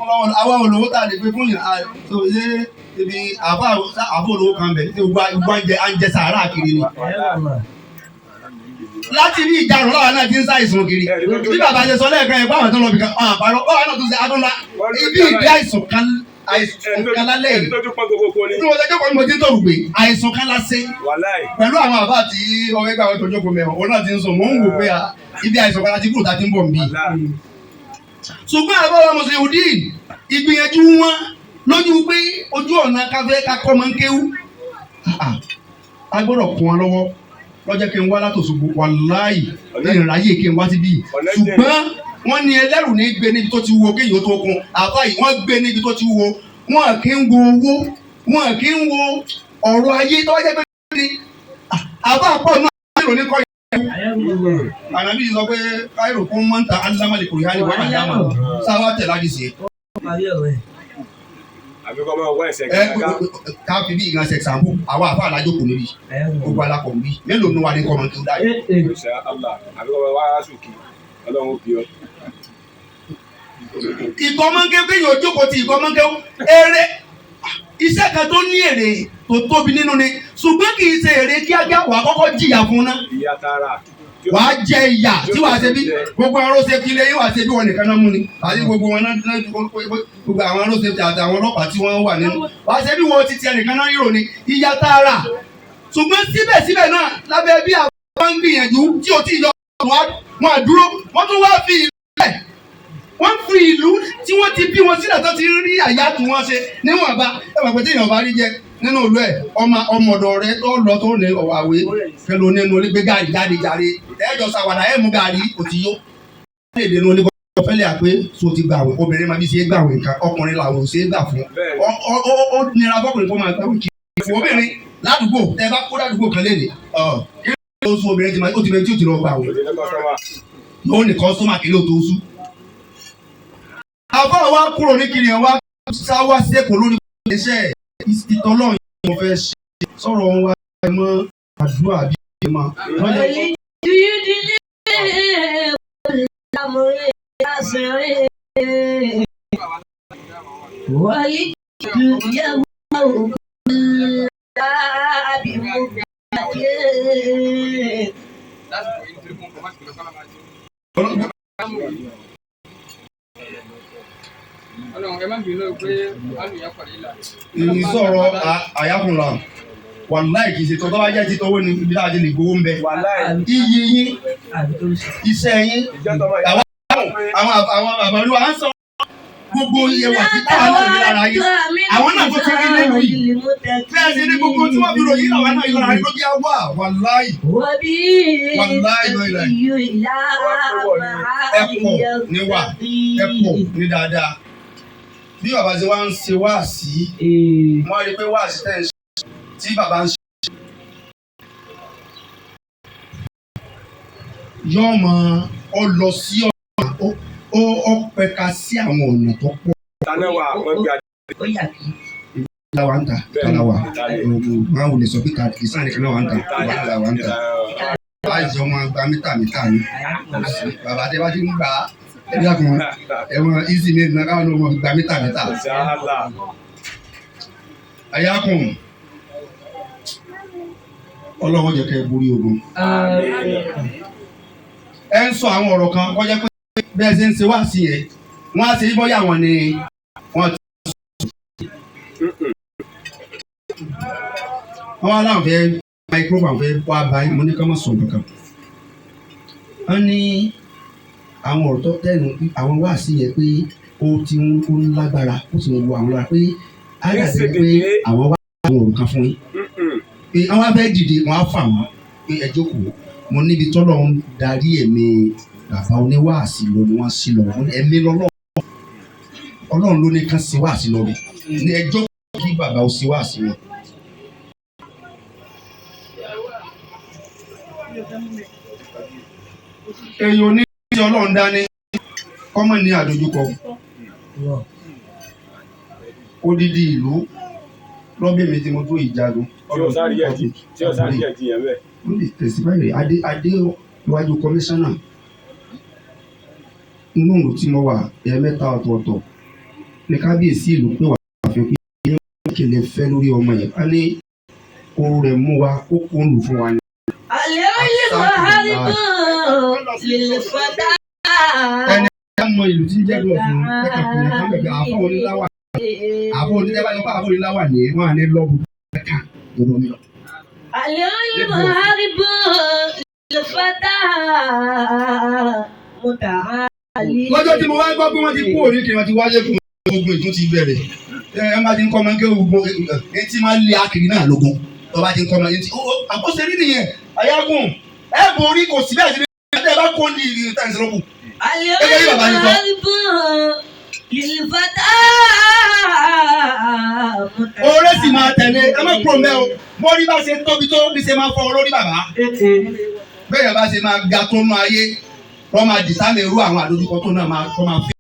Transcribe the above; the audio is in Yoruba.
àwọn olówó tá a lè pé fún yàn tó ṣe ibi àbá olówó kan bẹ̀ tí gbogbo àǹjẹ sàárà kiri ni. láti bí ìjàrún láwa náà ti ń ṣàìsàn kiri bí bàbá ṣe sọ lẹ́ẹ̀kan yẹn báwọn tó lọ bìkan àpárọ̀ báwa náà tó ṣe adúlá ibi ìdí àìsàn kan lálẹ́ yìí tí mo ṣe jókòó ni mo ti ń tọ̀rù pé àìsàn kan lásẹ̀ pẹ̀lú àwọn àbá tí ọmọ ẹgbẹ́ àwọn tó jókòó mẹ́wọ̀n òun náà ti ń sọ mò ń wò pé ibi àìsàn kan láti kúrò tá a ti ń bọ̀ nbí. ṣùgbọ́n àbá wa Mùsùlùmí ìgbìyànjú wọn lójú pé ojú ọ̀nà káfẹ́ kakọ́ máa ń kéwú a gbọ́dọ̀ kún wọn lọ́wọ́ lọ́jọ́ kí n wá látòṣogbo wàláì ìrìnàyè kí n wá síbí ṣùgbọ́n wọ́n ní ẹlẹ́rù ní gbé níbi tó ti wo kéèyàn tó kún àbá yìí wọ́n gbé níbi tó ti wo wọn kì í wo owó wọn kì í wo ọ̀rọ̀ ayé tó wájẹ́ pé ní àbá pọ̀ náà káìrò ní kọ́ ìlú ànábì sọ pé káìrò kún mọ́ta alámàlẹ̀ kò yá ní wọ́n àdámà sáwá tẹ̀ láti ṣe. ká fi bí ìgbà ṣẹ̀ṣà mú àwọn àfa àlájókòó níbi gbogbo alákọ̀ọ́ níbi mélòó ní wà ní kọ́mọ tó dáyé. ìkọ́mọ́nkẹ́ kéèyàn ojókòó ti ìkọ́mọ́nkẹ́ eré iṣẹ́ kan tó ní èrè tó tóbi nínú ni ṣùgbọ́n kì í ṣe èrè kíákíá wà á kọ́kọ́ jìyà fún ná wà á jẹ ìyà tí wà á ṣe bí gbogbo àwọn aróṣe kí lẹ́yìn wà á ṣe bí wọn nìkan náà mú ni àti gbogbo wọn náà gbogbo àwọn aróṣe àti àwọn ọlọ́pàá tí wọ́n wà nínú wà á ṣe bí wọn ti tiẹ̀ nìkan náà yòrò ni ìyà tààrà ṣùgbọ́n síbẹ̀síbẹ̀ náà lábẹ́ bí àwọn ń gbìyànjú tí o ti yọ wọn àdúró wọ́n tún wá fi wọ́n fi ìlú tí wọ́n ti bí wọn sílẹ̀ tó ti rí àyà tí wọ́n ṣe níwọ̀nba ẹ mọ̀ pé tí èèyàn bá rí jẹ nínú ìlú ẹ̀ ọmọdọ̀ rẹ tó lọ tó ní ọ̀wàwé kẹlò nínú olé gbé gàrí jáde jáde ẹ̀jọ̀ sàwàdà ẹ̀ mú gàrí kò ti yó. wọ́n lè dènà olé kọ́ fẹ́lẹ́ àpé so ti gbà wọ́n obìnrin máa bí ṣe é gbà wọ́n nǹkan ọkùnrin làwọn ò ṣe é gbà fún ó nira fọkùnrin kó máa gbà wọ́n kí obìnrin ládùúgbò tẹ bá kó ládùúgbò kan léde oṣù obìnrin ó ti bẹ tí ó ti lọ gbà wọ́n yóò ní kọ́sọ́mà kí ló tó sú. àbá wa kúrò ní kiri wa sáwá sẹ́kọ̀ọ́ lórí iṣẹ́ ìtọ́lọ́run yìí mo fẹ́ ṣe sọ̀rọ̀ wa mọ́ àdúrà bí ẹ máa. Ìsọ̀rọ̀ àyàkùnlá wàláì kìí ṣe tọ́tọ́ bá jẹ́ ti tọwọ́ ní ibi láti lè gbowó ń bẹ. Iyì yín, iṣẹ́ yín, àwọn bàbá olúwa ń sọ gbogbo iye wà tí táwọn náà ní lára yín. Àwọn náà tó ti rí lẹ́nu yìí. Bí a ṣe ní gbogbo tí wọ́n fi ròyìn àwọn náà ìlọra ló jẹ́ wà wàláì. Wàláì lọ́ìláì. Ẹ̀pọ̀ ní wà, ẹ̀pọ̀ ní dáadáa. Bí bàbá ṣe wá ń ṣe wáàsí, wọ́n rí pé wáàsí tẹ̀ ń ṣe tí bàbá ń ṣe. Yọ́ mọ ọ lọ sí ọ̀nà ó pẹ̀ka sí àwọn ọ̀nà tó pọ̀. Ìgbàlá ń ta, kàláwà, máa wò lè sọ pé kì í sáà nìkan náà wà ń ta, ìgbàlá wà ń ta. Báyìí ọmọ gba mítà ni. Bàbá tẹ bá ti ń gbà á. Ẹ̀wọ̀n easy made náà káwọn ọmọ gba mítà. Ayákùn ọlọ́wọ́ jẹ́ kẹ́ borí ogun. Ẹ ń sọ àwọn ọ̀rọ̀ kan kọjá pé bẹ́ẹ̀ ṣe ń ṣe wá sí yẹn wọ́n á ṣe é bọ́yá wọn ni wọ́n ti sọ. Wọ́n á láwọn fẹ́ microphone fẹ́ wá báyìí mo ní ká má sọ kankan. Wọ́n ní àwọn ọ̀rọ̀ tó tẹ̀nu àwọn wá sí yẹn pé ó ti ń lágbára ó sì ń wo àwọn lára pé á dàbí pé àwọn wá àwọn ọ̀rọ̀ kan fún yín. Pé àwọn afẹ́ dìde wọ́n á fà wọ́n pé ẹ jókòó mo níbi tọ́lọ̀ ń darí ẹ̀mí bàbá oníwàásí lọ ni wọ́n sí lọ ẹ̀mí lọ́lọ́ Ọlọ́run ló ní kán sí wàásí lọ rẹ̀ ní ẹjọ́ kí bàbá ó sí wàásí lọ. Èèyàn ní tí Ọlọ́run dání kọ́mọ̀ ní àdójúkọ odidi ìlú lọ́bẹ̀ mi tí mo tó ìjagun. Tí o sáré ẹ̀ ti yẹn bẹ́ẹ̀. Ó lè tẹ̀síwáyé adé iwájú kọmíṣánná inú òun tí mo wà ẹ̀ mẹ́ta ọ̀tọ̀ọ̀tọ̀ ní kábíyèsí ìlú pé wà á fi pé kele fẹ́ lórí ọmọ yẹn ká ní ohun rẹ̀ mú wa ó kó lù fún wa ni. àlẹ́ òye wà á rí bọ́ lè fọ́dá. ẹni ẹ mọ ìlú tí ń jẹ́ lọ fún kẹ́kẹ́ fún bẹ̀bẹ̀ àfọ̀ oníláwà ní wọn à ní lọ́ọ̀bù kẹ́kẹ́ lọ́dọ̀ mi lọ. àlẹ́ òye wà á rí bọ́ lè fọ́dá. lọ́jọ́ tí mo wá gbọ́ pé wọ́n ti kú òní kí wọ́n ti wáyé fún ogun ìtún ti bẹ̀rẹ̀ ẹ má ti ń kọ́ ọmọ kí ogun etí máa ń lé akiri náà lógun tó bá ti ń kọ́ ọmọ etí àkóso rí nìyẹn àyágùn ẹ borí kò sí bẹ́ẹ̀ sí ní ẹ bá kó ní ìrìn táìsì lókun. gẹ́gẹ́ bí bàbá yìí sọ. oore sì máa tẹ̀lé ẹ má kúrò mẹ́ o mo rí bá ṣe tóbi tó ní ṣe máa fọ olórí bàbá bẹ́ẹ̀ bá ṣe máa ga tó nú ayé wọ́n máa dìsámẹ̀ irú àwọn àdójúkọ tó náà máa fẹ́.